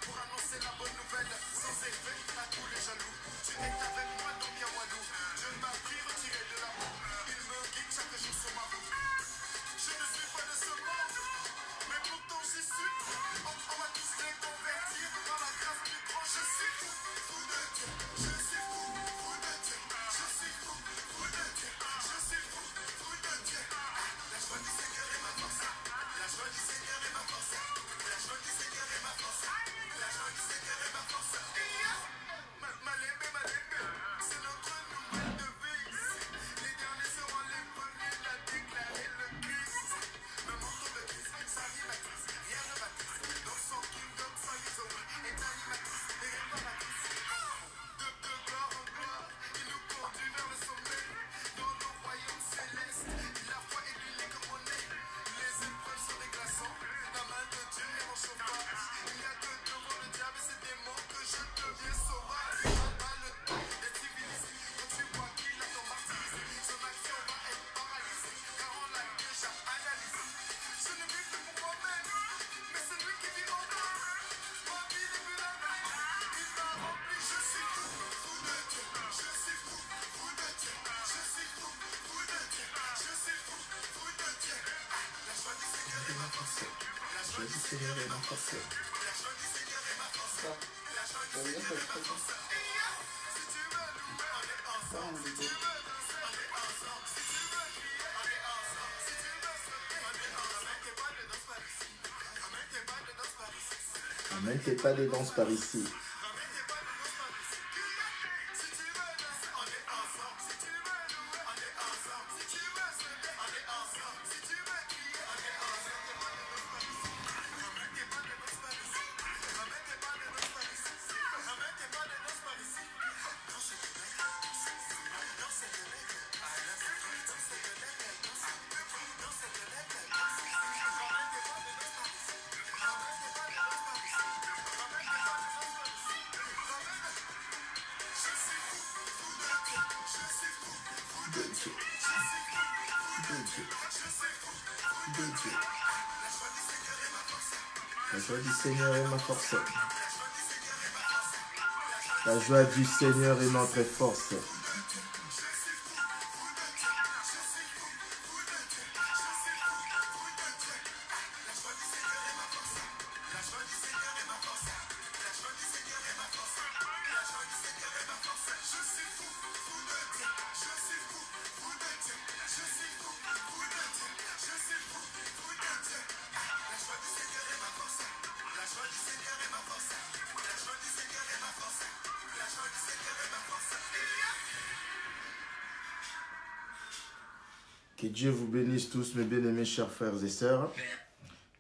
pour annoncer la bonne nouvelle sans effet à tous les jaloux. Tu n'es qu'avec moi donc bien Walou. Je ne m'appuie retiré de la roue. Il me guide chaque jour sur ma route. Je ne suis pas de ce monde, mais pourtant j'y suis. On va tous les convertir dans la grâce du grand. Je suis fou, fou de Dieu. Je suis fou, fou de Dieu. Je suis fou, fou de Dieu. Je suis fou, fou de Dieu. La joie du Seigneur est ma force. La joie du Seigneur est ma force. La joie du Seigneur est ma force. La joie du Seigneur est ma force. Malembe, malembe, c'est notre nouvelle devise. Les derniers seront les premiers, l'a déclaré le Christ. Le manteau de Christ, sa vie matrice, rien ne m'attriste. Dans son kingdom, sa vision est animatrice et réparatrice. De gloire en gloire, il nous conduit vers le sommet. Dans nos royaumes célestes, la foi est l'huile comme on est. Les épreuves sont des glaçons, la main de Dieu est mon chauffage. Il n'y a que devant le diable et ses démons que je deviens sauvage. Pas le temps d'être civilisé, quand tu vois qu'il a ton martyrisé. Son action va être paralysée, car on l'a déjà analysé. Je ne vis plus pour moi-même, mais c'est lui qui vit en moi. Ma vie n'est plus la même, il m'a rempli. Je suis fou, fou de Dieu. Je suis fou, fou de Dieu. Je suis fou, fou de Dieu. Je suis fou, fou de Dieu. La joie du Seigneur est ma force. La joie du Seigneur est ma force. La joie du Seigneur est ma force. La joie du Seigneur est ma force. Si tu veux louer, on est ensemble. Si tu veux danser, on est ensemble. Si tu veux crier, on est ensemble. Si tu veux sauter, on est ensemble. Mettez pas de danse par ici. Mettez pas de danse par ici. Ne mettez pas de danse par ici. Mettez pas de danse par ici. Si tu veux danser, on est ensemble. Si tu veux louer, on est ensemble. Si tu veux sauter, on est ensemble. Si tu veux crier, on est ensemble. Mettez pas de danse par ici. Mettez pas de danse par ici. Mettez pas de danse par ici. Danse de l'aigle. Danse de l'aigle. Danse de l'aigle. Danse de l'aigle. Mettez pas de danse par ici. Mettez pas de danse par ici. Mettez pas de danse par ici. Je suis fou, fou de Dieu. Je suis fou, fou de Dieu. Je suis fou, fou de Dieu. Je suis fou, fou de Dieu. La joie du Seigneur est ma force. La joie du Seigneur est notre force. Que Dieu vous bénisse tous, mes bien-aimés chers frères et sœurs.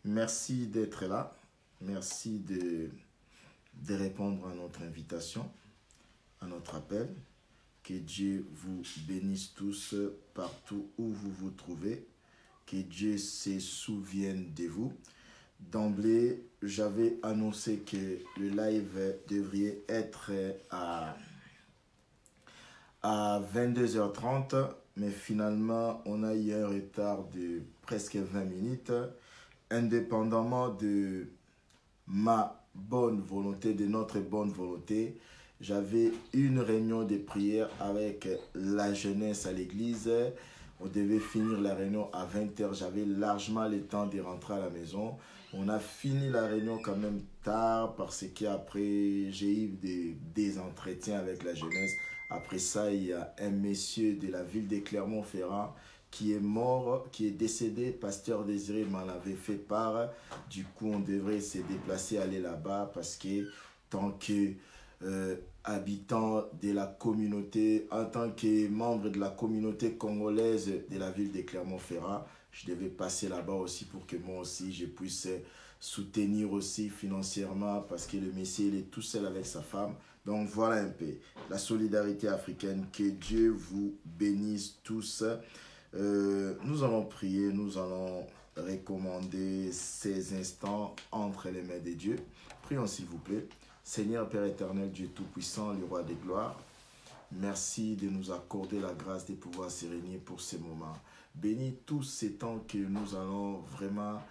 Merci d'être là. Merci de répondre à notre invitation, à notre appel. Que Dieu vous bénisse tous partout où vous vous trouvez. Que Dieu se souvienne de vous. D'emblée, j'avais annoncé que le live devrait être à 22h30. Mais finalement, on a eu un retard de presque 20 minutes. Indépendamment de ma bonne volonté, de notre bonne volonté, j'avais une réunion de prière avec la jeunesse à l'église. On devait finir la réunion à 20h. J'avais largement le temps de rentrer à la maison. On a fini la réunion quand même tard parce qu'après, j'ai eu des entretiens avec la jeunesse. Après ça, il y a un monsieur de la ville de Clermont-Ferrand qui est mort, qui est décédé. Pasteur Désiré m'en avait fait part. Du coup, on devrait se déplacer, aller là-bas parce que tant que habitant de la communauté, en tant que membre de la communauté congolaise de la ville de Clermont-Ferrand, je devais passer là-bas aussi pour que moi aussi je puisse soutenir aussi financièrement parce que le monsieur il est tout seul avec sa femme. Donc voilà un peu la solidarité africaine. Que Dieu vous bénisse tous. Nous allons prier, nous allons recommander ces instants entre les mains de Dieu. Prions s'il vous plaît. Seigneur Père éternel, Dieu tout-puissant, le roi des gloires, merci de nous accorder la grâce de pouvoir se réunir pour ces moments. Bénis tous ces temps que nous allons vraiment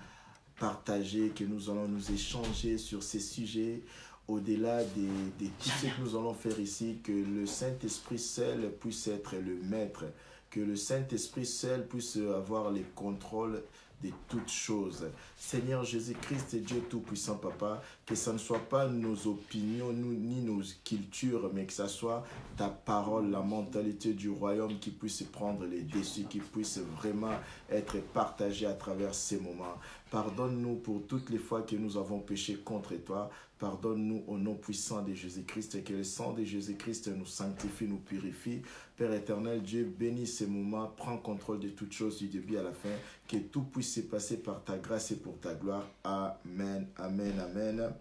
partager, que nous allons nous échanger sur ces sujets, au-delà de tout ce que nous allons faire ici, que le Saint-Esprit seul puisse être le maître, que le Saint-Esprit seul puisse avoir le contrôle de toutes choses. Seigneur Jésus-Christ, Dieu Tout-Puissant, Papa, que ce ne soit pas nos opinions ni nos cultures, mais que ce soit ta parole, la mentalité du royaume qui puisse prendre les dessus, qui puisse vraiment être partagée à travers ces moments. Pardonne-nous pour toutes les fois que nous avons péché contre toi. Pardonne-nous au nom puissant de Jésus-Christ et que le sang de Jésus-Christ nous sanctifie, nous purifie. Père éternel, Dieu, bénis ces moments, prends contrôle de toutes choses du début à la fin, que tout puisse se passer par ta grâce et pour ta gloire. Amen, amen, amen.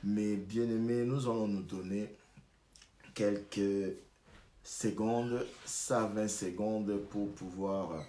Mais bien-aimés, nous allons nous donner quelques secondes, 120 secondes pour pouvoir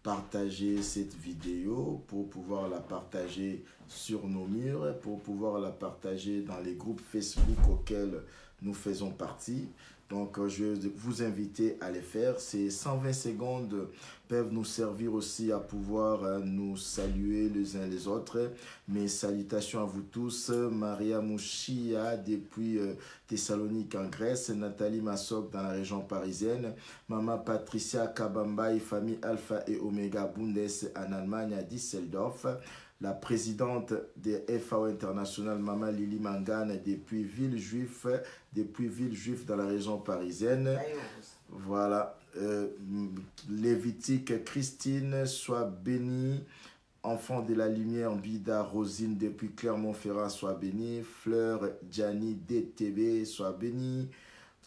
partager cette vidéo, pour pouvoir la partager sur nos murs, pour pouvoir la partager dans les groupes Facebook auxquels nous faisons partie. Donc, je vais vous inviter à les faire. Ces 120 secondes peuvent nous servir aussi à pouvoir nous saluer les uns les autres. Mes salutations à vous tous. Maria Mouchia depuis Thessalonique en Grèce. Nathalie Massok dans la région parisienne. Maman Patricia Kabambaï, famille Alpha et Omega Bundes en Allemagne à Düsseldorf. La présidente de FAO International, Maman Lili Mangane, depuis Villejuif dans la région parisienne. Voilà. Lévitique Christine, sois bénie. Enfant de la lumière, Bida Rosine, depuis Clermont-Ferrand, sois bénie. Fleur Gianni DTB, sois bénie.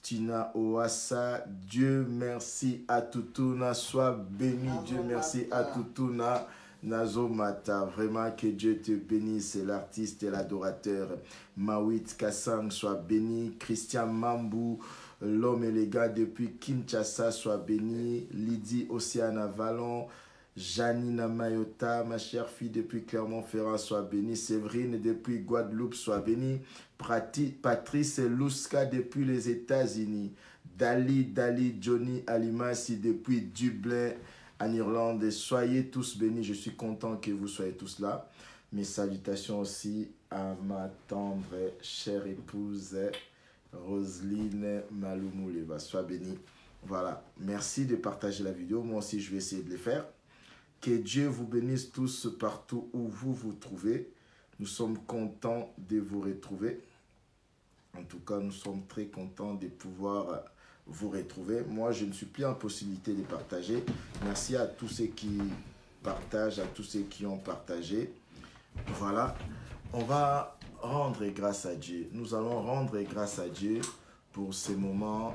Tina Oasa, Dieu merci à Tutuna, sois béni. Dieu merci à Tutuna. Nazo Mata, vraiment que Dieu te bénisse, l'artiste et l'adorateur. Mawit Kassang, sois béni. Christian Mambou, l'homme élégant depuis Kinshasa, sois béni. Lydie Océana Vallon, Janina Mayota, ma chère fille depuis Clermont-Ferrand, sois bénie. Séverine depuis Guadeloupe, sois bénie. Patrice Louska depuis les États-Unis. Dali Johnny Alimasi depuis Dublin en Irlande. Soyez tous bénis, je suis content que vous soyez tous là. Mes salutations aussi à ma tendre chère épouse Roselyne Maloumou-Leva. Sois bénie. Voilà, merci de partager la vidéo. Moi aussi, je vais essayer de le faire. Que Dieu vous bénisse tous partout où vous vous trouvez. Nous sommes contents de vous retrouver. En tout cas, nous sommes très contents de pouvoir vous retrouver. Moi, je ne suis plus en possibilité de partager. Merci à tous ceux qui partagent, à tous ceux qui ont partagé. Voilà, on va rendre grâce à Dieu. Nous allons rendre grâce à Dieu pour ces moments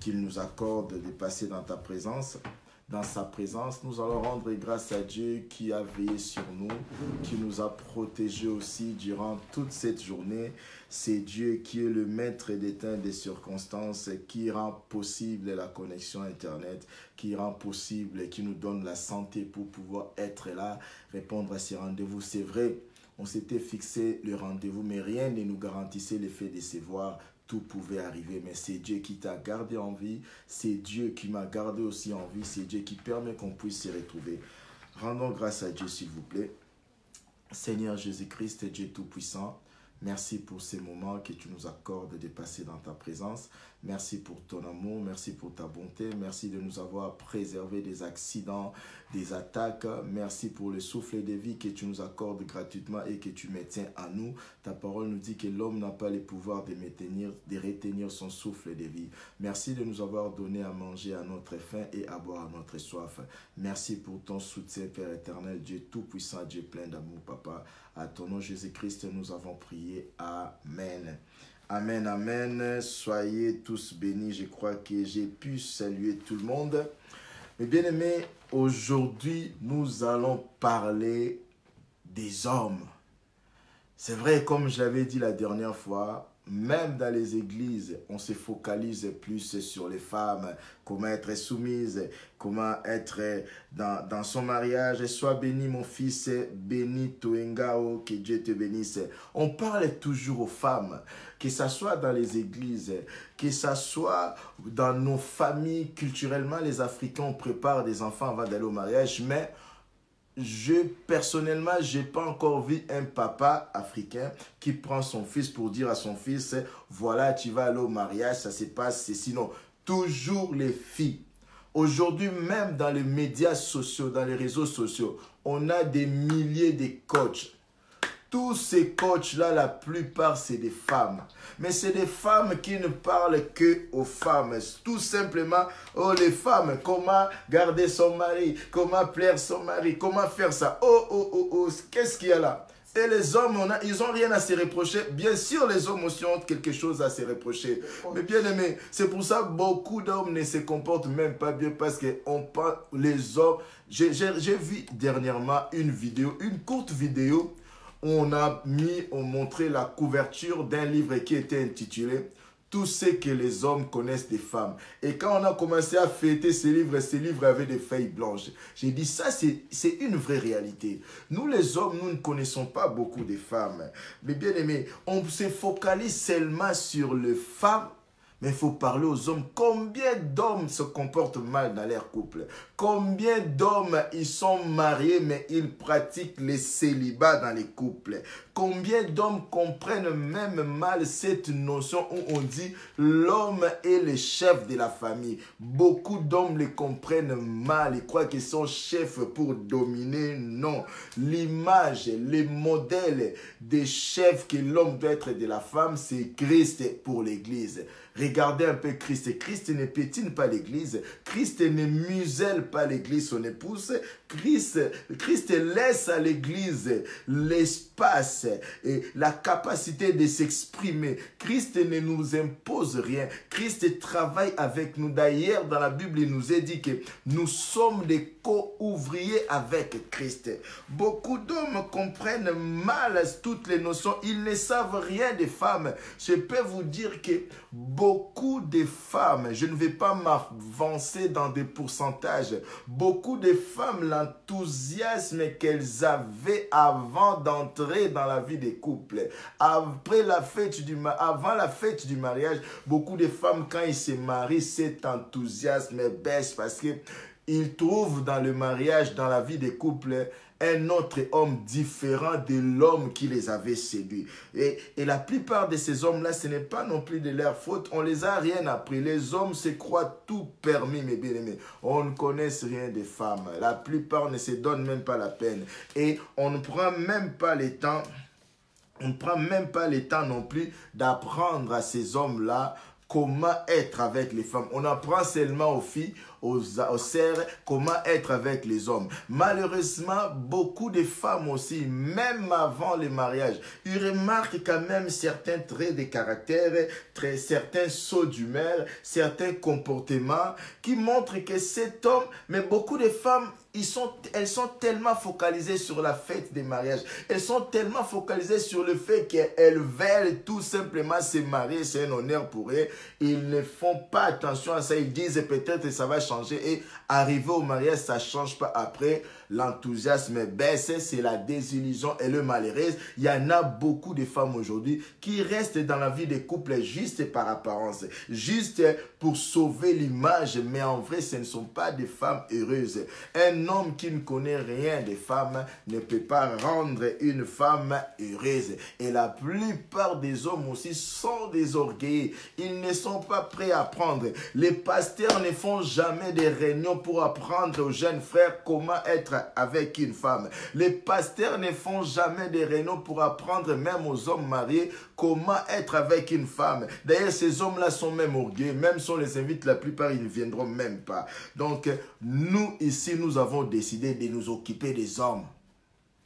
qu'il nous accorde de passer dans ta présence. Dans sa présence, nous allons rendre grâce à Dieu qui a veillé sur nous, qui nous a protégés aussi durant toute cette journée. C'est Dieu qui est le maître des temps et des circonstances, qui rend possible la connexion Internet, qui rend possible et qui nous donne la santé pour pouvoir être là, répondre à ces rendez-vous. C'est vrai, on s'était fixé le rendez-vous, mais rien ne nous garantissait l'effet de se voir. Tout pouvait arriver, mais c'est Dieu qui t'a gardé en vie, c'est Dieu qui m'a gardé aussi en vie, c'est Dieu qui permet qu'on puisse se retrouver. Rendons grâce à Dieu, s'il vous plaît. Seigneur Jésus-Christ, Dieu Tout-Puissant, merci pour ces moments que tu nous accordes de passer dans ta présence. Merci pour ton amour, merci pour ta bonté, merci de nous avoir préservé des accidents, des attaques. Merci pour le souffle de vie que tu nous accordes gratuitement et que tu maintiens à nous. Ta parole nous dit que l'homme n'a pas le pouvoir de retenir son souffle de vie. Merci de nous avoir donné à manger à notre faim et à boire à notre soif. Merci pour ton soutien, Père éternel, Dieu tout-puissant, Dieu plein d'amour, Papa. À ton nom, Jésus-Christ, nous avons prié. Amen. Amen, amen. Soyez tous bénis. Je crois que j'ai pu saluer tout le monde. Mais bien aimés, aujourd'hui, nous allons parler des hommes. C'est vrai, comme je l'avais dit la dernière fois, même dans les églises, on se focalise plus sur les femmes, comment être soumise, comment être dans son mariage. Sois béni mon fils, béni Toengao, que Dieu te bénisse. On parle toujours aux femmes, que ce soit dans les églises, que ce soit dans nos familles. Culturellement, les Africains, on prépare des enfants avant d'aller au mariage, mais personnellement, je n'ai pas encore vu un papa africain qui prend son fils pour dire à son fils, voilà, tu vas aller au mariage, ça se passe, c'est sinon. Toujours les filles. Aujourd'hui, même dans les médias sociaux, dans les réseaux sociaux, on a des milliers de coachs. Tous ces coachs-là, la plupart, c'est des femmes. Mais c'est des femmes qui ne parlent que aux femmes. Tout simplement, oh les femmes, comment garder son mari, comment plaire son mari, comment faire ça. Oh, qu'est-ce qu'il y a là? Et les hommes, ils n'ont rien à se reprocher. Bien sûr, les hommes aussi ont quelque chose à se reprocher. Mais bien aimé, c'est pour ça que beaucoup d'hommes ne se comportent même pas bien parce que les hommes... J'ai vu dernièrement une vidéo, une courte vidéo, où on montrait la couverture d'un livre qui était intitulé « Tout ce que les hommes connaissent des femmes ». Et quand on a commencé à fêter ces livres avaient des feuilles blanches. J'ai dit ça, c'est une vraie réalité. Nous les hommes, nous ne connaissons pas beaucoup de femmes. Mais bien aimé, on se focalise seulement sur les femmes. Mais il faut parler aux hommes. Combien d'hommes se comportent mal dans leur couple? Combien d'hommes, ils sont mariés, mais ils pratiquent les célibats dans les couples? Combien d'hommes comprennent même mal cette notion où on dit l'homme est le chef de la famille? Beaucoup d'hommes les comprennent mal. Ils croient qu'ils sont chefs pour dominer. Non. L'image, les modèles des chefs que l'homme doit être de la femme, c'est Christ pour l'Église. Regardez un peu Christ. Christ ne pétine pas l'Église. Christ ne muselle pas l'Église, son épouse. Christ laisse à l'Église l'espace et la capacité de s'exprimer. Christ ne nous impose rien. Christ travaille avec nous. D'ailleurs, dans la Bible, il nous est dit que nous sommes des co-ouvriers avec Christ. Beaucoup d'hommes comprennent mal toutes les notions. Ils ne savent rien des femmes. Je peux vous dire que beaucoup de femmes, je ne vais pas m'avancer dans des pourcentages, beaucoup de femmes, l'enthousiasme qu'elles avaient avant d'entrer dans la vie des couples, avant la fête du mariage, beaucoup de femmes, quand ils se marient, cet enthousiasme baisse parce qu'ils trouvent dans le mariage, dans la vie des couples, un autre homme différent de l'homme qui les avait séduits. Et la plupart de ces hommes-là, ce n'est pas non plus de leur faute. On les a rien appris. Les hommes se croient tout permis, mes bien-aimés. On ne connaît rien des femmes. La plupart ne se donnent même pas la peine. Et on ne prend même pas le temps. On ne prend même pas le temps non plus d'apprendre à ces hommes-là comment être avec les femmes. On apprend seulement aux filles, aux sœurs, comment être avec les hommes. Malheureusement, beaucoup de femmes aussi, même avant le mariage, ils remarquent quand même certains traits de caractère, certains sauts d'humeur, certains comportements qui montrent que cet homme, mais beaucoup de femmes, elles sont tellement focalisées sur la fête des mariages. Elles sont tellement focalisées sur le fait qu'elles veulent tout simplement se marier. C'est un honneur pour elles. Ils ne font pas attention à ça. Ils disent peut-être que ça va changer. Et arriver au mariage, ça ne change pas après. L'enthousiasme baisse. C'est la désillusion et le malheureuse. Il y en a beaucoup de femmes aujourd'hui qui restent dans la vie des couples juste par apparence. Juste pour sauver l'image. Mais en vrai, ce ne sont pas des femmes heureuses. Un homme qui ne connaît rien des femmes ne peut pas rendre une femme heureuse. Et la plupart des hommes aussi sont des orgueilleux. Ils ne sont pas prêts à apprendre. Les pasteurs ne font jamais des réunions pour apprendre aux jeunes frères comment être avec une femme. Les pasteurs ne font jamais des réunions pour apprendre même aux hommes mariés comment être avec une femme. D'ailleurs, ces hommes-là sont même orgueilleux. Même si on les invite, la plupart, ils ne viendront même pas. Donc, nous, ici, nous avons décidé de nous occuper des hommes.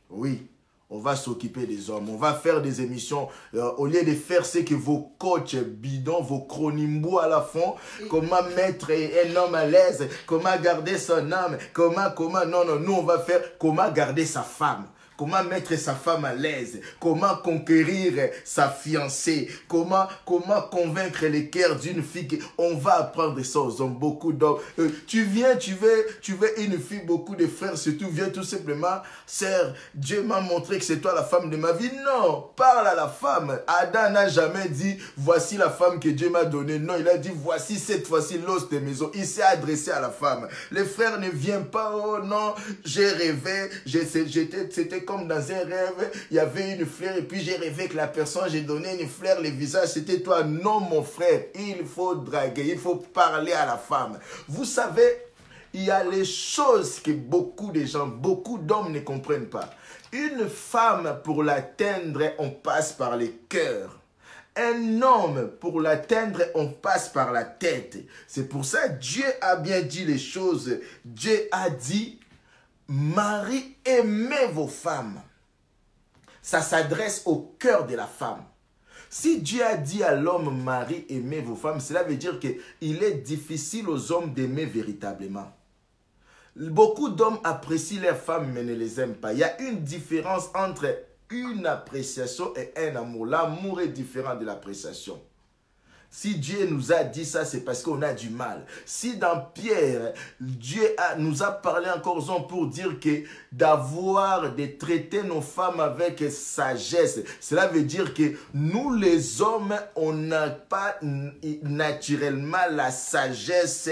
Oui, on va s'occuper des hommes. On va faire des émissions. Au lieu de faire ce que vos coachs bidons, vos cronimbo à la fond, comment mettre un homme à l'aise, comment garder son âme, comment, non, nous on va faire comment garder sa femme. comment mettre sa femme à l'aise, comment conquérir sa fiancée, comment convaincre les cœurs d'une fille. On va apprendre ça aux hommes, beaucoup d'hommes. Tu veux une fille, beaucoup de frères, surtout viens tout simplement, sœur, Dieu m'a montré que c'est toi la femme de ma vie. Non, parle à la femme. Adam n'a jamais dit, voici la femme que Dieu m'a donnée. Non, il a dit, voici cette fois-ci l'os de maison. Il s'est adressé à la femme. Les frères ne viennent pas, oh non, j'ai rêvé, c'était comme dans un rêve, il y avait une fleur et puis j'ai rêvé que la personne, j'ai donné une fleur, le visage, c'était toi. Non, mon frère, il faut draguer, il faut parler à la femme. Vous savez, il y a les choses que beaucoup de gens, beaucoup d'hommes ne comprennent pas. Une femme, pour l'atteindre, on passe par les cœurs. Un homme, pour l'atteindre, on passe par la tête. C'est pour ça que Dieu a bien dit les choses. Dieu a dit, Marie, aimez vos femmes. Ça s'adresse au cœur de la femme. Si Dieu a dit à l'homme, Marie, aimez vos femmes, cela veut dire qu'il est difficile aux hommes d'aimer véritablement. Beaucoup d'hommes apprécient leurs femmes mais ne les aiment pas. Il y a une différence entre une appréciation et un amour. L'amour est différent de l'appréciation. Si Dieu nous a dit ça, c'est parce qu'on a du mal. Si dans Pierre, Dieu nous a parlé encore aux hommes pour dire que de traiter nos femmes avec sagesse, cela veut dire que nous les hommes, on n'a pas naturellement la sagesse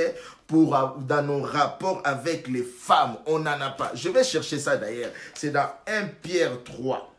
dans nos rapports avec les femmes. On n'en a pas. Je vais chercher ça d'ailleurs. C'est dans 1 Pierre 3.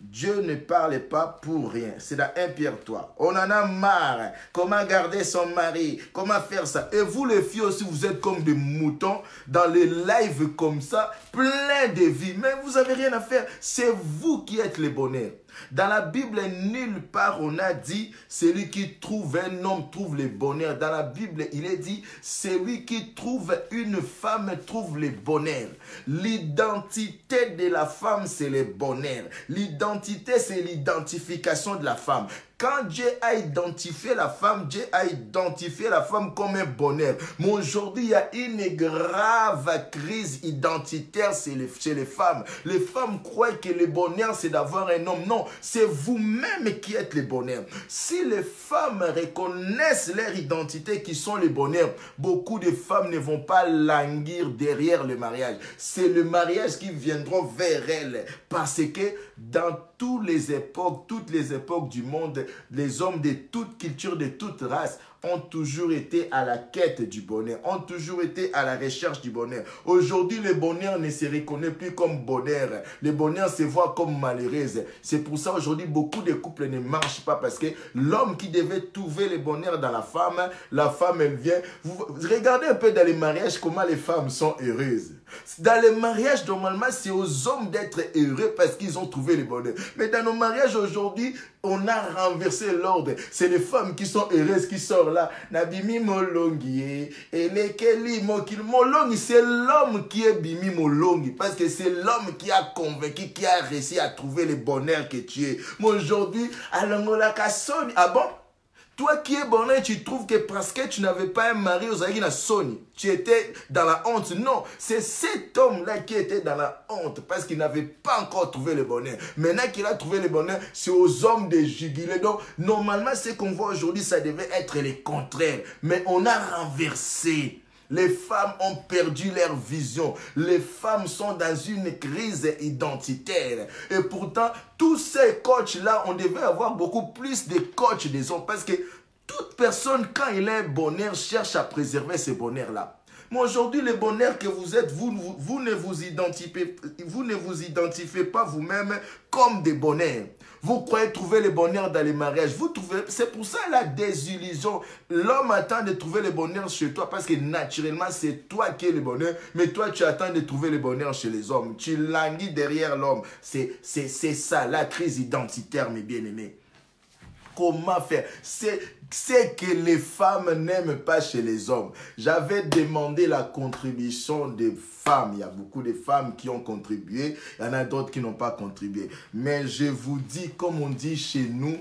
Dieu ne parle pas pour rien. C'est dans 1 Pierre 3. On en a marre. Comment garder son mari? Comment faire ça? Et vous les filles aussi, vous êtes comme des moutons dans les lives comme ça, plein de vie. Mais vous n'avez rien à faire. C'est vous qui êtes les bonheurs. Dans la Bible, nulle part on a dit celui qui trouve un homme trouve le bonheur. Dans la Bible, il est dit celui qui trouve une femme trouve le bonheur. L'identité de la femme, c'est le bonheur. L'identité, c'est l'identification de la femme. Quand Dieu a identifié la femme, Dieu a identifié la femme comme un bonheur. Mais aujourd'hui, il y a une grave crise identitaire chez les femmes. Les femmes croient que le bonheur, c'est d'avoir un homme. Non, c'est vous-même qui êtes le bonheur. Si les femmes reconnaissent leur identité qui sont le bonheur, beaucoup de femmes ne vont pas languir derrière le mariage. C'est le mariage qui viendra vers elles. Parce que dans toutes les époques du monde, les hommes de toute culture, de toute race, ont toujours été à la quête du bonheur, ont toujours été à la recherche du bonheur. Aujourd'hui, le bonheur ne se reconnaît plus comme bonheur. Le bonheur se voit comme malheureuse. C'est pour ça aujourd'hui, beaucoup de couples ne marchent pas parce que l'homme qui devait trouver le bonheur dans la femme, elle vient. Vous regardez un peu dans les mariages comment les femmes sont heureuses. Dans les mariages, normalement, c'est aux hommes d'être heureux parce qu'ils ont trouvé le bonheur. Mais dans nos mariages aujourd'hui, on a renversé l'ordre. C'est les femmes qui sont heureuses qui sortent là. Nabimi molongi. Et lekeli molongi, c'est l'homme qui est bimi molongi. Parce que c'est l'homme qui a convaincu, qui a réussi à trouver le bonheur que tu es. Mais aujourd'hui, alongola kasoni. Ah bon? Toi qui es bonheur, tu trouves que parce que tu n'avais pas un mari aux Aïna Sony, tu étais dans la honte. Non, c'est cet homme-là qui était dans la honte parce qu'il n'avait pas encore trouvé le bonheur. Maintenant qu'il a trouvé le bonheur, c'est aux hommes de juguler. Donc, normalement, ce qu'on voit aujourd'hui, ça devait être le contraire. Mais on a renversé. Les femmes ont perdu leur vision. Les femmes sont dans une crise identitaire. Et pourtant, tous ces coachs-là, on devait avoir beaucoup plus de coachs des hommes. Parce que toute personne, quand il a un bonheur, cherche à préserver ce bonheur-là. Mais aujourd'hui, le bonheur que vous êtes, vous ne vous identifiez pas vous-même comme des bonheurs. Vous croyez trouver le bonheur dans les mariages. C'est pour ça la désillusion. L'homme attend de trouver le bonheur chez toi parce que naturellement, c'est toi qui es le bonheur. Mais toi, tu attends de trouver le bonheur chez les hommes. Tu languis derrière l'homme. C'est ça, la crise identitaire, mes bien-aimés. Comment faire? C'est que les femmes n'aiment pas chez les hommes. J'avais demandé la contribution des femmes. Il y a beaucoup de femmes qui ont contribué. Il y en a d'autres qui n'ont pas contribué. Mais je vous dis, comme on dit chez nous,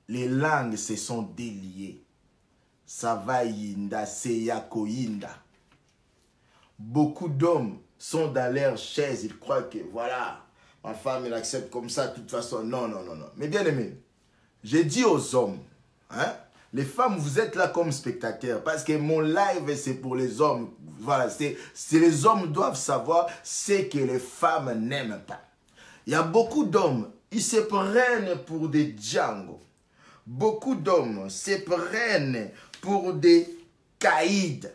les langues se sont déliées. Ça va yinda, seya koyinda. Beaucoup d'hommes sont dans leur chaise. Ils croient que voilà, ma femme, elle accepte comme ça, de toute façon. Non, non, non, non. Mais bien aimé, j'ai dit aux hommes, hein, les femmes, vous êtes là comme spectateurs parce que mon live, c'est pour les hommes. Voilà, les hommes doivent savoir ce que les femmes n'aiment pas. Il y a beaucoup d'hommes, ils se prennent pour des Django. Beaucoup d'hommes se prennent pour des caïds.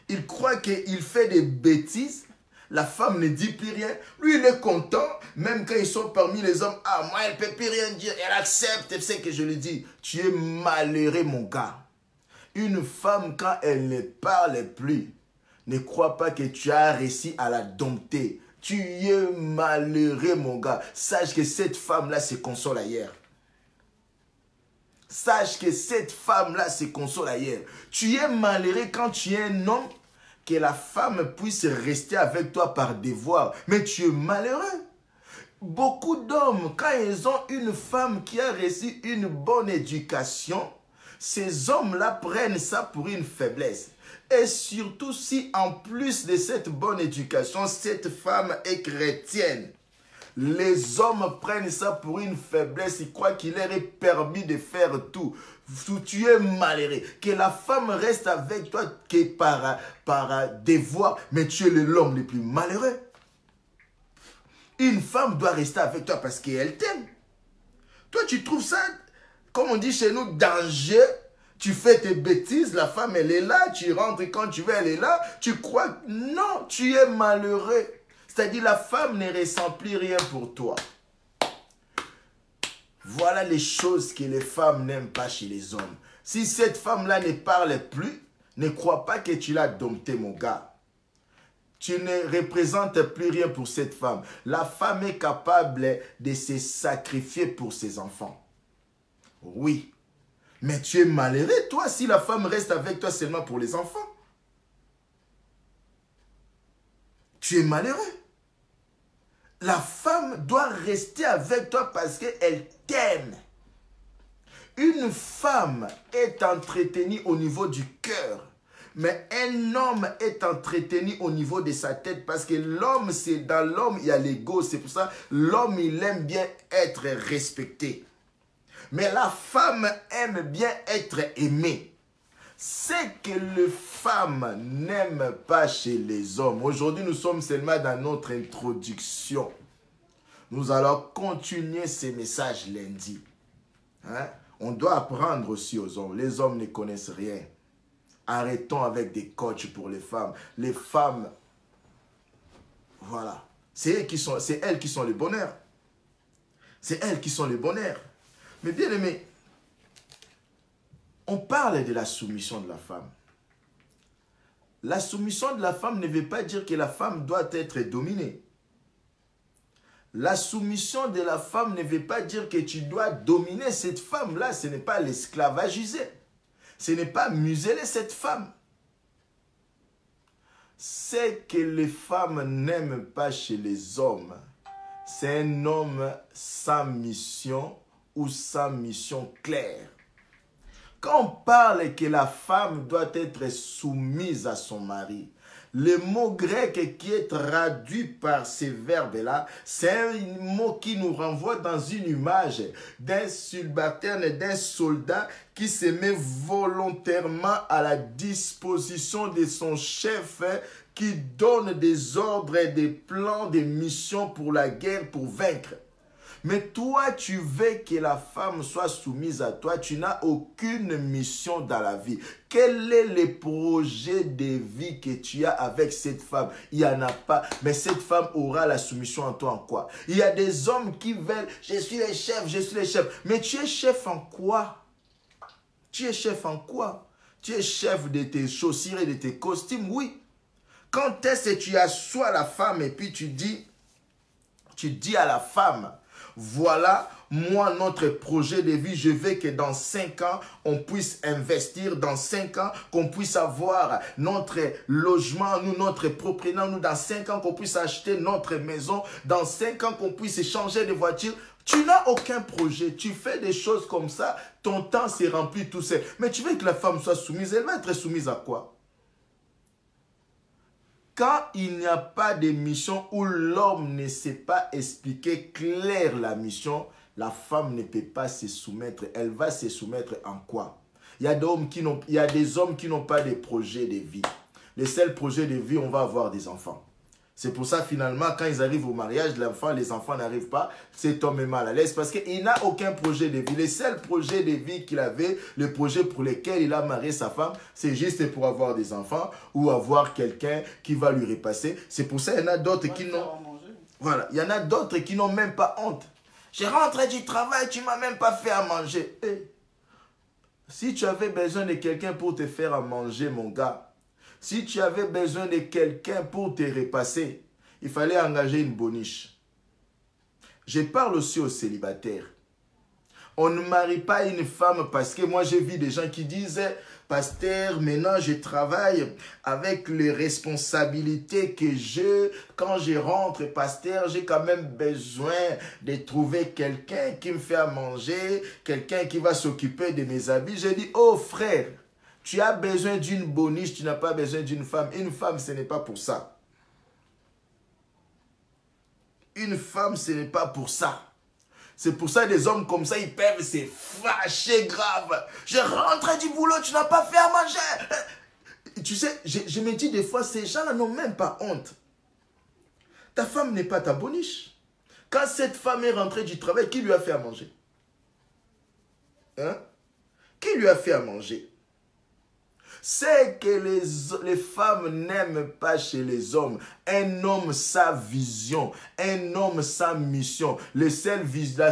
Ils croient qu'il fait des bêtises. La femme ne dit plus rien. Lui, il est content. Même quand ils sont parmi les hommes. Ah, moi, elle ne peut plus rien dire. Elle accepte ce que je lui dis. Tu es malheureux, mon gars. Une femme, quand elle ne parle plus, ne crois pas que tu as réussi à la dompter. Tu es malheureux, mon gars. Sache que cette femme-là se console ailleurs. Sache que cette femme-là se console ailleurs. Tu es malheureux quand tu es un homme, que la femme puisse rester avec toi par devoir. Mais tu es malheureux. Beaucoup d'hommes, quand ils ont une femme qui a reçu une bonne éducation, ces hommes-là prennent ça pour une faiblesse. Et surtout si en plus de cette bonne éducation, cette femme est chrétienne. Les hommes prennent ça pour une faiblesse. Ils croient qu'il leur est permis de faire tout. Tu es malheureux. Que la femme reste avec toi que par devoir. Mais tu es l'homme le plus malheureux. Une femme doit rester avec toi parce qu'elle t'aime. Toi, tu trouves ça, comme on dit chez nous, danger. Tu fais tes bêtises, la femme, elle est là. Tu rentres quand tu veux, elle est là. Tu crois, non, tu es malheureux. C'est-à-dire la femme ne ressent plus rien pour toi. Voilà les choses que les femmes n'aiment pas chez les hommes. Si cette femme-là ne parle plus, ne crois pas que tu l'as domptée, mon gars. Tu ne représentes plus rien pour cette femme. La femme est capable de se sacrifier pour ses enfants. Oui. Mais tu es malheureux, toi, si la femme reste avec toi seulement pour les enfants. Tu es malheureux. La femme doit rester avec toi parce qu'elle t'aime. Une femme est entretenue au niveau du cœur. Mais un homme est entretenu au niveau de sa tête parce que l'homme, c'est dans l'homme, il y a l'ego. C'est pour ça l'homme, il aime bien être respecté. Mais la femme aime bien être aimée. Ce que les femmes n'aiment pas chez les hommes. Aujourd'hui, nous sommes seulement dans notre introduction. Nous allons continuer ces messages lundi. Hein? On doit apprendre aussi aux hommes. Les hommes ne connaissent rien. Arrêtons avec des coachs pour les femmes. Les femmes, voilà. C'est elles qui sont le bonheur. C'est elles qui sont le bonheur. Mais bien aimé, on parle de la soumission de la femme. La soumission de la femme ne veut pas dire que la femme doit être dominée. La soumission de la femme ne veut pas dire que tu dois dominer cette femme-là. Ce n'est pas l'esclavagiser. Ce n'est pas museler cette femme. Ce que les femmes n'aiment pas chez les hommes, c'est un homme sans mission ou sans mission claire. Quand on parle que la femme doit être soumise à son mari, le mot grec qui est traduit par ces verbes-là, c'est un mot qui nous renvoie dans une image d'un subalterne, d'un soldat qui se met volontairement à la disposition de son chef qui donne des ordres et des plans, des missions pour la guerre, pour vaincre. Mais toi, tu veux que la femme soit soumise à toi. Tu n'as aucune mission dans la vie. Quel est le projet de vie que tu as avec cette femme? Il n'y en a pas. Mais cette femme aura la soumission en toi en quoi? Il y a des hommes qui veulent, je suis le chef, je suis le chef. Mais tu es chef en quoi? Tu es chef en quoi? Tu es chef de tes chaussures et de tes costumes, oui. Quand est-ce que tu assois la femme et puis tu dis à la femme, voilà, moi, notre projet de vie, je veux que dans 5 ans, on puisse investir, dans 5 ans, qu'on puisse avoir notre logement, nous, notre propriété, nous, dans 5 ans, qu'on puisse acheter notre maison, dans 5 ans, qu'on puisse changer de voiture. Tu n'as aucun projet, tu fais des choses comme ça, ton temps s'est rempli tout seul. Mais tu veux que la femme soit soumise, elle va être soumise à quoi? Quand il n'y a pas de mission où l'homme ne sait pas expliquer clair la mission, la femme ne peut pas se soumettre. Elle va se soumettre en quoi? Il y a des hommes qui n'ont pas de projet de vie. Le seul projet de vie, on va avoir des enfants. C'est pour ça, finalement, quand ils arrivent au mariage, les enfants n'arrivent pas, cet homme est mal à l'aise parce qu'il n'a aucun projet de vie. Le seul projet de vie qu'il avait, le projet pour lequel il a marié sa femme, c'est juste pour avoir des enfants ou avoir quelqu'un qui va lui repasser. C'est pour ça qu'il y en a d'autres qui n'ont... Voilà, il y en a d'autres qui n'ont même pas honte. Je rentre du travail, tu ne m'as même pas fait à manger. Hey. Si tu avais besoin de quelqu'un pour te faire à manger, mon gars, si tu avais besoin de quelqu'un pour te repasser, il fallait engager une boniche. Je parle aussi aux célibataires. On ne marie pas une femme parce que moi j'ai vu des gens qui disent « Pasteur, maintenant je travaille avec les responsabilités que j'ai. Quand je rentre, pasteur, j'ai quand même besoin de trouver quelqu'un qui me fait à manger, quelqu'un qui va s'occuper de mes habits. » J'ai dit « Oh frère, tu as besoin d'une boniche, tu n'as pas besoin d'une femme. Une femme, ce n'est pas pour ça. Une femme, ce n'est pas pour ça. » C'est pour ça que des hommes comme ça, ils peuvent se fâcher grave. Je rentre du boulot, tu n'as pas fait à manger. Tu sais, je me dis des fois, ces gens-là n'ont même pas honte. Ta femme n'est pas ta boniche. Quand cette femme est rentrée du travail, qui lui a fait à manger? Hein? Qui lui a fait à manger? C'est que les femmes n'aiment pas chez les hommes. Un homme sa vision, un homme sa mission. La seule vision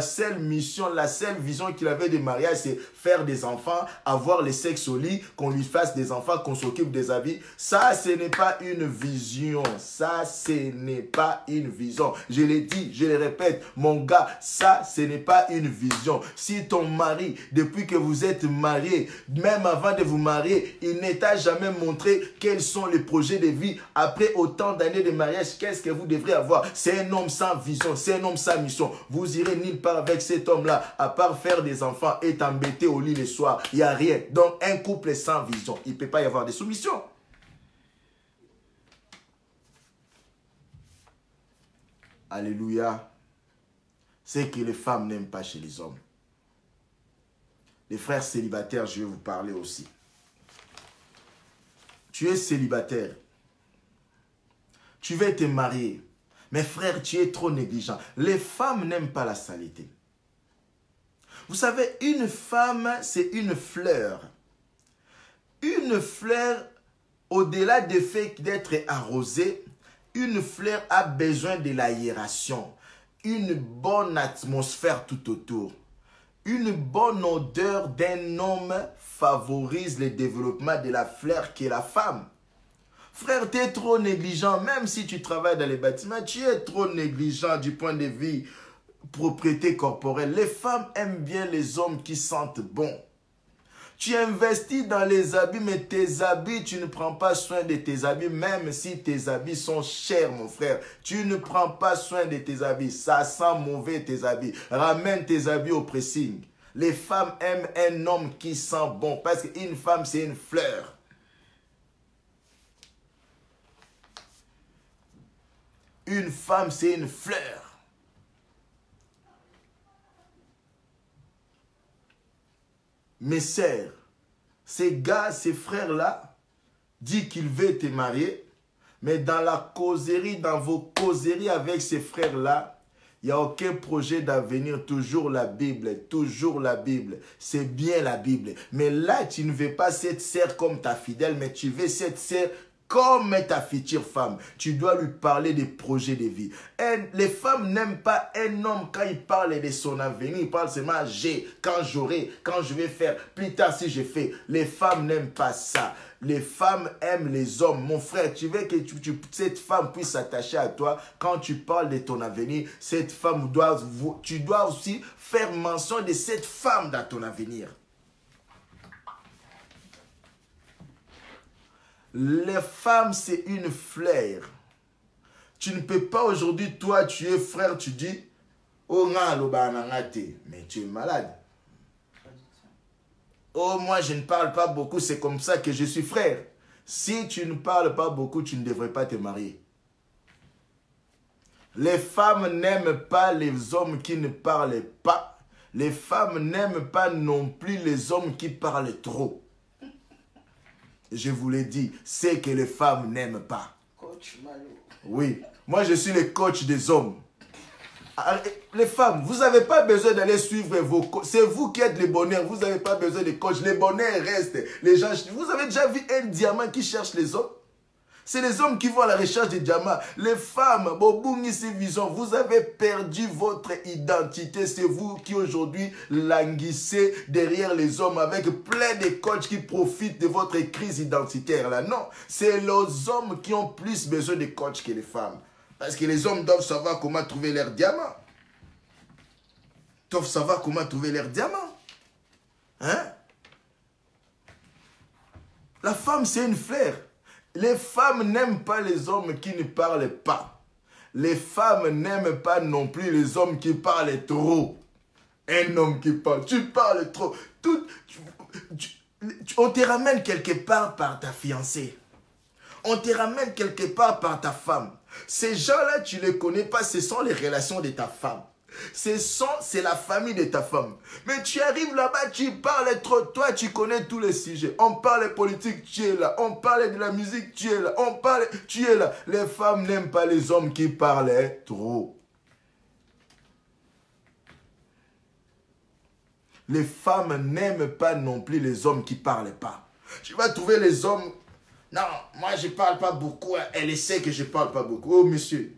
qu'il avait de mariage, c'est faire des enfants, avoir le sexe au lit, qu'on lui fasse des enfants, qu'on s'occupe des habits. Ça, ce n'est pas une vision. Ça, ce n'est pas une vision. Je l'ai dit, je le répète, mon gars, ça, ce n'est pas une vision. Si ton mari, depuis que vous êtes mariés, même avant de vous marier, il ne t'a jamais montré quels sont les projets de vie. Après autant d'années de mariage, qu'est-ce que vous devrez avoir? C'est un homme sans vision, c'est un homme sans mission. Vous irez nulle part avec cet homme-là, à part faire des enfants et t'embêter au lit le soir. Il n'y a rien. Donc un couple sans vision, il ne peut pas y avoir de soumission. Alléluia. C'est que les femmes n'aiment pas chez les hommes. Les frères célibataires, je vais vous parler aussi. Tu es célibataire. Tu veux te marier. Mais frère, tu es trop négligent. Les femmes n'aiment pas la saleté. Vous savez, une femme, c'est une fleur. Une fleur, au-delà du fait d'être arrosée, une fleur a besoin de l'aération. Une bonne atmosphère tout autour. Une bonne odeur d'un homme favorise le développement de la fleur qui est la femme. Frère, tu es trop négligent. Même si tu travailles dans les bâtiments, tu es trop négligent du point de vue propriété corporelle. Les femmes aiment bien les hommes qui sentent bon. Tu investis dans les habits, mais tes habits, tu ne prends pas soin de tes habits, même si tes habits sont chers, mon frère. Tu ne prends pas soin de tes habits. Ça sent mauvais, tes habits. Ramène tes habits au pressing. Les femmes aiment un homme qui sent bon, parce qu'une femme, c'est une fleur. Une femme, c'est une fleur. Mes sœurs, ces gars, ces frères-là, disent qu'ils veulent te marier, mais dans la causerie, dans vos causeries avec ces frères-là, il n'y a aucun projet d'avenir, toujours la Bible, toujours la Bible. C'est bien la Bible. Mais là, tu ne veux pas cette sœur comme ta fidèle, mais tu veux cette sœur comme ta future femme. Tu dois lui parler des projets de vie. Et les femmes n'aiment pas un homme quand il parle de son avenir. Il parle seulement j'ai, quand j'aurai, quand je vais faire, plus tard si je fais. Les femmes n'aiment pas ça. Les femmes aiment les hommes. Mon frère, tu veux que cette femme puisse s'attacher à toi. Quand tu parles de ton avenir, cette femme tu dois aussi faire mention de cette femme dans ton avenir. Les femmes, c'est une fleur. Tu ne peux pas aujourd'hui, toi, tu es frère, tu dis, oh, mais tu es malade. Oh, moi, je ne parle pas beaucoup, c'est comme ça que je suis frère. Si tu ne parles pas beaucoup, tu ne devrais pas te marier. Les femmes n'aiment pas les hommes qui ne parlent pas. Les femmes n'aiment pas non plus les hommes qui parlent trop. Je vous l'ai dit, c'est que les femmes n'aiment pas. Coach Malo. Oui, moi je suis le coach des hommes. Les femmes, vous n'avez pas besoin d'aller suivre vos coachs. C'est vous qui êtes les bonheurs. Vous n'avez pas besoin de coachs. Les bonheurs restent. Les gens, vous avez déjà vu un diamant qui cherche les hommes? C'est les hommes qui vont à la recherche des diamants. Les femmes, vous avez perdu votre identité. C'est vous qui aujourd'hui languissez derrière les hommes avec plein de coachs qui profitent de votre crise identitaire. Là. Non, c'est les hommes qui ont plus besoin de coachs que les femmes. Parce que les hommes doivent savoir comment trouver leurs diamants. Ils doivent savoir comment trouver leurs diamants. Hein? La femme, c'est une fleur. Les femmes n'aiment pas les hommes qui ne parlent pas. Les femmes n'aiment pas non plus les hommes qui parlent trop. Un homme qui parle, tu parles trop. On te ramène quelque part par ta fiancée. On te ramène quelque part par ta femme. Ces gens-là, tu ne les connais pas, ce sont les relations de ta femme. C'est la famille de ta femme. Mais tu arrives là-bas, tu parles trop. Toi, tu connais tous les sujets. On parle politique, tu es là. On parle de la musique, tu es là. On parle, tu es là. Les femmes n'aiment pas les hommes qui parlent trop. Les femmes n'aiment pas non plus les hommes qui ne parlent pas. Tu vas trouver les hommes... Non, moi je ne parle pas beaucoup. Elle sait que je ne parle pas beaucoup. Oh, monsieur.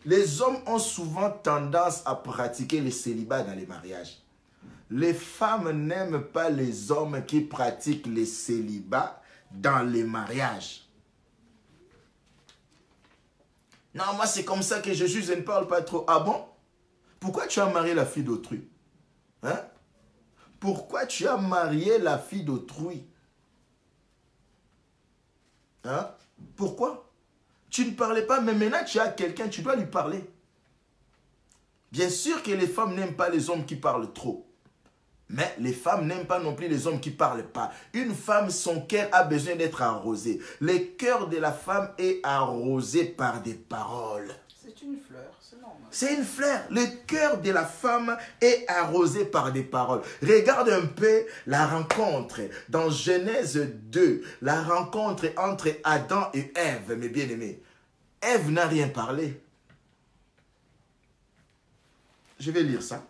Les hommes ont souvent tendance à pratiquer le célibat dans les mariages. Les femmes n'aiment pas les hommes qui pratiquent le célibat dans les mariages. Non, moi c'est comme ça que je suis, je ne parle pas trop. Ah bon? Pourquoi tu as marié la fille d'autrui? Hein? Pourquoi tu as marié la fille d'autrui? Hein? Pourquoi? Tu ne parlais pas, mais maintenant tu as quelqu'un, tu dois lui parler. Bien sûr que les femmes n'aiment pas les hommes qui parlent trop. Mais les femmes n'aiment pas non plus les hommes qui ne parlent pas. Une femme, son cœur a besoin d'être arrosé. Le cœur de la femme est arrosé par des paroles. C'est une fleur, c'est normal. C'est une fleur. Le cœur de la femme est arrosé par des paroles. Regarde un peu la rencontre dans Genèse 2. La rencontre entre Adam et Ève, mes bien-aimés. Ève n'a rien parlé. Je vais lire ça.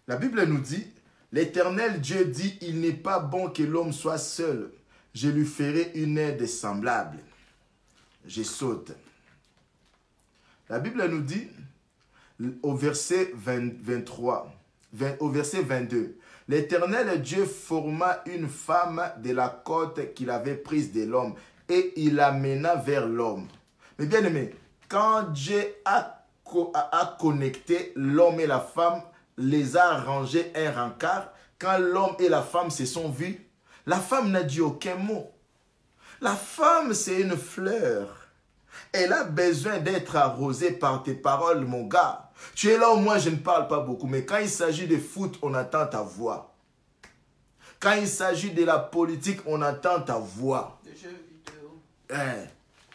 La Bible nous dit, l'Éternel Dieu dit, il n'est pas bon que l'homme soit seul. Je lui ferai une aide semblable. Je saute. La Bible nous dit, au verset 23, au verset 22, l'Éternel Dieu forma une femme de la côte qu'il avait prise de l'homme et il l'amena vers l'homme. Mais bien aimé, quand Dieu a connecté l'homme et la femme, les a rangés un rencard, quand l'homme et la femme se sont vus, la femme n'a dit aucun mot. La femme, c'est une fleur. Elle a besoin d'être arrosée par tes paroles, mon gars. Tu es là où moi, je ne parle pas beaucoup. Mais quand il s'agit de foot, on entend ta voix. Quand il s'agit de la politique, on entend ta voix. Des jeux vidéo.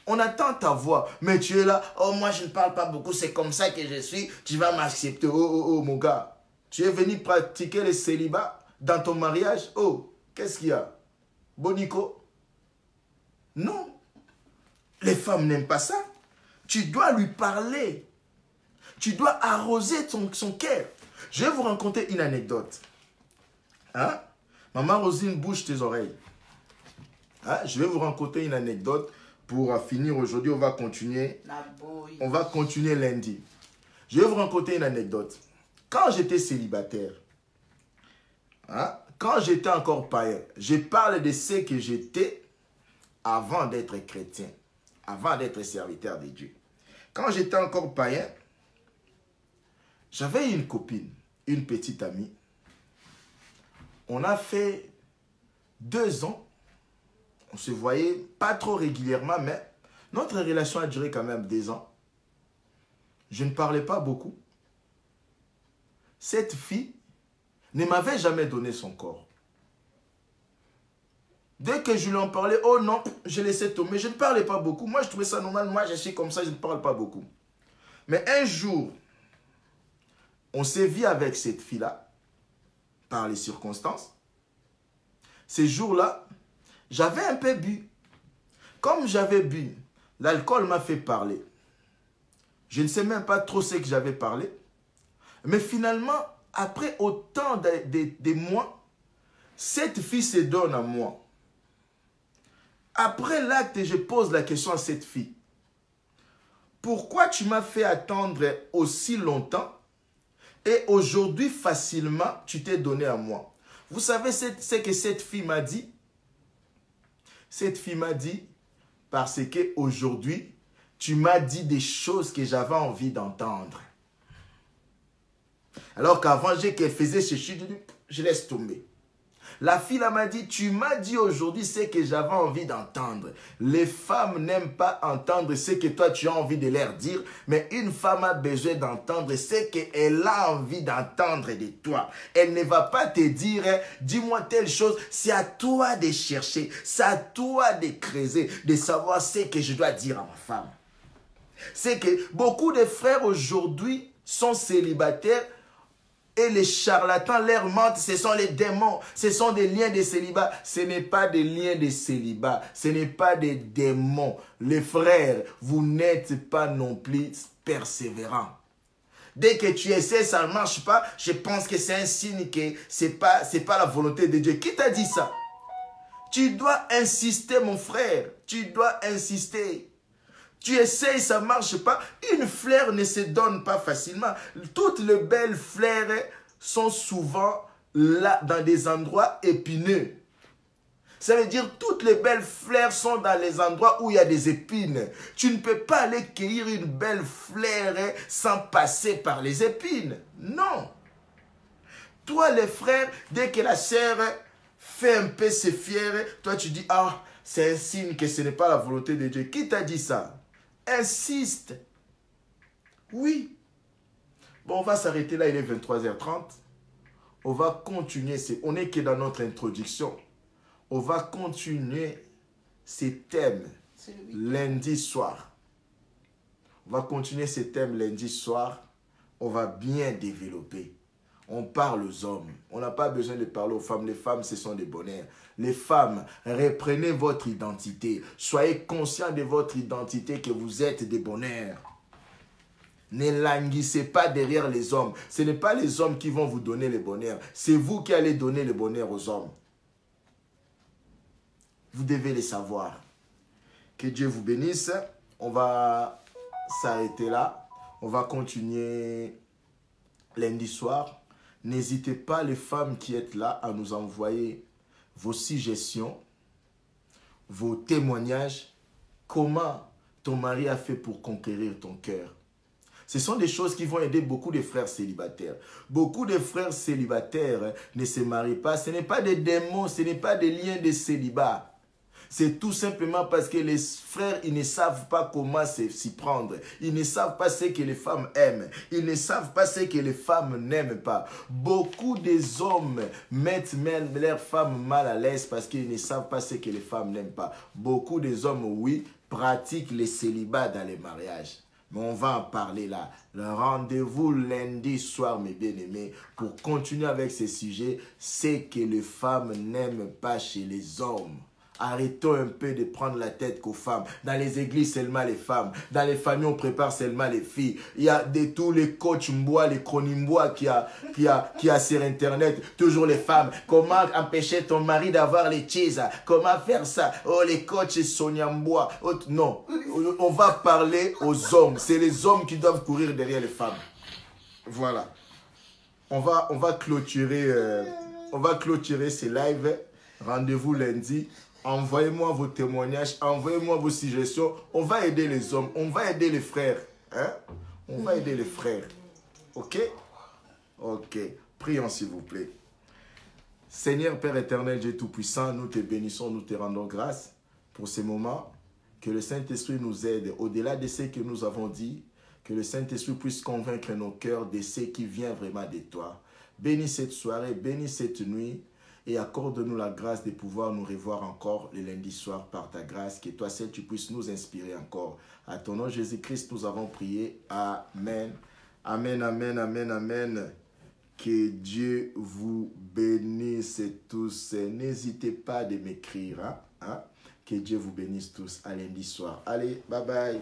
On attend ta voix. Mais tu es là, oh, moi, je ne parle pas beaucoup. C'est comme ça que je suis. Tu vas m'accepter. Oh, mon gars. Tu es venu pratiquer le célibat dans ton mariage. Oh, qu'est-ce qu'il y a? Bonico? Non. Les femmes n'aiment pas ça. Tu dois lui parler. Tu dois arroser son cœur. Je vais vous raconter une anecdote. Hein? Maman Rosine, bouge tes oreilles. Hein? Je vais vous raconter une anecdote pour finir aujourd'hui. On va continuer. On va continuer lundi. Je vais vous raconter une anecdote. Quand j'étais célibataire, hein? Quand j'étais encore païen, je parle de ce que j'étais avant d'être chrétien, avant d'être serviteur de Dieu. Quand j'étais encore païen, j'avais une copine, une petite amie. On a fait 2 ans. On se voyait pas trop régulièrement, mais notre relation a duré quand même 2 ans. Je ne parlais pas beaucoup. Cette fille ne m'avait jamais donné son corps. Dès que je lui en parlais, oh non, je laissais tomber. Je ne parlais pas beaucoup. Moi, je trouvais ça normal. Moi, je suis comme ça, je ne parle pas beaucoup. Mais un jour, on s'est vu avec cette fille-là, par les circonstances. Ces jours-là, j'avais un peu bu. Comme j'avais bu, l'alcool m'a fait parler. Je ne sais même pas trop ce que j'avais parlé. Mais finalement, après autant de mois, cette fille se donne à moi. Après l'acte, je pose la question à cette fille. Pourquoi tu m'as fait attendre aussi longtemps et aujourd'hui, facilement, tu t'es donné à moi? Vous savez ce que cette fille m'a dit? Cette fille m'a dit, parce qu'aujourd'hui, tu m'as dit des choses que j'avais envie d'entendre. Alors qu'avant, qu'elle faisait ce chute, je laisse tomber. La fille m'a dit, tu m'as dit aujourd'hui ce que j'avais envie d'entendre. Les femmes n'aiment pas entendre ce que toi tu as envie de leur dire, mais une femme a besoin d'entendre ce qu'elle a envie d'entendre de toi. Elle ne va pas te dire, dis-moi telle chose, c'est à toi de chercher, c'est à toi de creuser, de savoir ce que je dois dire à ma femme. C'est que beaucoup de frères aujourd'hui sont célibataires. Et les charlatans leur mentent, ce sont les démons, ce sont des liens de célibat. Ce n'est pas des liens de célibat, ce n'est pas des démons. Les frères, vous n'êtes pas non plus persévérants. Dès que tu essaies, ça ne marche pas, je pense que c'est un signe que ce n'est pas la volonté de Dieu. Qui t'a dit ça? Tu dois insister, mon frère, tu dois insister. Tu essayes, ça ne marche pas. Une fleur ne se donne pas facilement. Toutes les belles fleurs sont souvent là, dans des endroits épineux. Ça veut dire toutes les belles fleurs sont dans les endroits où il y a des épines. Tu ne peux pas aller cueillir une belle fleur sans passer par les épines. Non. Toi, les frères, dès que la sœur fait un peu ses fiers, toi tu dis, ah, c'est un signe que ce n'est pas la volonté de Dieu. Qui t'a dit ça? Insiste. Oui. Bon, on va s'arrêter là, il est 23h30. On va continuer. On n'est que dans notre introduction. On va continuer ces thèmes lundi soir. On va continuer ces thèmes lundi soir. On va bien développer. On parle aux hommes. On n'a pas besoin de parler aux femmes. Les femmes, ce sont des bonheurs. Les femmes, reprenez votre identité. Soyez conscients de votre identité, que vous êtes des bonheurs. Ne languissez pas derrière les hommes. Ce n'est pas les hommes qui vont vous donner le bonheur. C'est vous qui allez donner le bonheur aux hommes. Vous devez le savoir. Que Dieu vous bénisse. On va s'arrêter là. On va continuer lundi soir. N'hésitez pas, les femmes qui êtes là, à nous envoyer vos suggestions, vos témoignages. Comment ton mari a fait pour conquérir ton cœur? Ce sont des choses qui vont aider beaucoup de frères célibataires. Beaucoup de frères célibataires ne se marient pas. Ce n'est pas des démons, ce n'est pas des liens de célibat. C'est tout simplement parce que les frères, ils ne savent pas comment s'y prendre. Ils ne savent pas ce que les femmes aiment. Ils ne savent pas ce que les femmes n'aiment pas. Beaucoup des hommes mettent même leurs femmes mal à l'aise parce qu'ils ne savent pas ce que les femmes n'aiment pas. Beaucoup des hommes, oui, pratiquent les célibats dans les mariages. Mais on va en parler là. Le rendez-vous lundi soir, mes bien-aimés, pour continuer avec ces sujets. C'est que les femmes n'aiment pas chez les hommes. Arrêtons un peu de prendre la tête qu'aux femmes. Dans les églises, seulement les femmes. Dans les familles, on prépare seulement les filles. Il y a tous les coachs Mboa, les chronimbois qui a sur Internet. Toujours les femmes. Comment empêcher ton mari d'avoir les cheese? Comment faire ça? Oh, les coachs Sonia Mboa. Oh, non. On va parler aux hommes. C'est les hommes qui doivent courir derrière les femmes. Voilà. On va clôturer ces lives. Rendez-vous lundi. Envoyez-moi vos témoignages, envoyez-moi vos suggestions. On va aider les hommes, on va aider les frères. Hein? On va aider les frères. Ok? Ok. Prions s'il vous plaît. Seigneur Père éternel, Dieu Tout-Puissant, nous te bénissons, nous te rendons grâce pour ces moments. Que le Saint-Esprit nous aide au-delà de ce que nous avons dit. Que le Saint-Esprit puisse convaincre nos cœurs de ce qui vient vraiment de toi. Bénis cette soirée, bénis cette nuit et accorde-nous la grâce de pouvoir nous revoir encore le lundi soir par ta grâce. Que toi seul tu puisses nous inspirer encore. À ton nom Jésus-Christ, nous avons prié. Amen. Amen, amen, amen, amen. Que Dieu vous bénisse tous. N'hésitez pas de m'écrire. Hein? Que Dieu vous bénisse tous à lundi soir. Allez, bye bye.